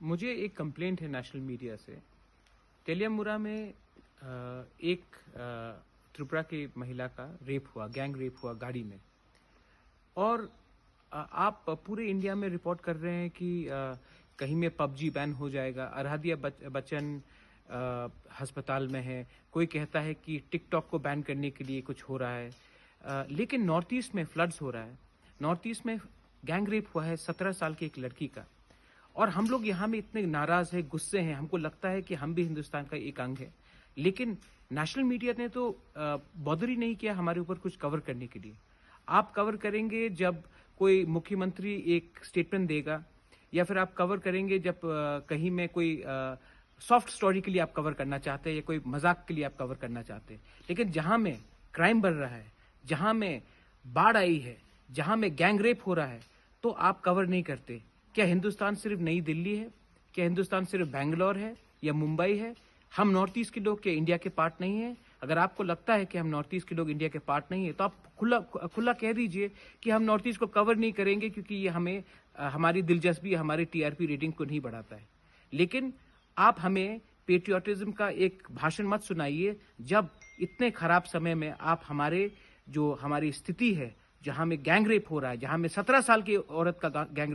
मुझे एक कंप्लेंट है नेशनल मीडिया से। तेलियामुरा में एक त्रिपुरा की महिला का रेप हुआ, गैंग रेप हुआ गाड़ी में। और आप पूरे इंडिया में रिपोर्ट कर रहे हैं कि कहीं में पबजी बैन हो जाएगा। आराध्या बच्चन अस्पताल में है। कोई कहता है कि टिकटॉक को बैन करने के लिए कुछ हो रहा है। लेकिन नॉर्थ ईस्ट में फ्लड्स हो रहा है। नॉर्थ ईस्ट में गैंग रेप हुआ है 17 साल की एक लड़की का। और हम लोग यहाँ में इतने नाराज हैं, गुस्से हैं, हमको लगता है कि हम भी हिंदुस्तान का एक अंग है। लेकिन नेशनल मीडिया ने तो बॉदर ही नहीं किया हमारे ऊपर कुछ कवर करने के लिए। आप कवर करेंगे जब कोई मुख्यमंत्री एक स्टेटमेंट देगा, या फिर आप कवर करेंगे जब कहीं में कोई सॉफ्ट स्टोरी के लिए आप कवर करना चाहते हैं, या कोई मजाक के लिए आप कवर करना चाहते हैं। लेकिन जहां में क्राइम बढ़ रहा है, जहां में बाढ़ आई है, जहां में गैंग रेप हो रहा है, तो आप कवर नहीं करते। क्या हिंदुस्तान सिर्फ नई दिल्ली है? क्या हिंदुस्तान सिर्फ बैंगलोर है या मुंबई है? हम नॉर्थ ईस्ट के लोग क्या इंडिया के पार्ट नहीं है? अगर आपको लगता है कि हम नॉर्थ ईस्ट के लोग इंडिया के पार्ट नहीं है, तो आप खुला कह दीजिए कि हम नॉर्थ ईस्ट को कवर नहीं करेंगे, क्योंकि ये हमें हमारी दिलचस्पी, हमारी टीआरपी रेटिंग को नहीं बढ़ाता है। लेकिन आप हमें पेट्रियोटिज्म का एक भाषण मत सुनाइए जब इतने खराब समय में आप हमारी स्थिति है, जहां में गैंग रेप हो रहा है, जहां में 17 साल की औरत का गैंग रेप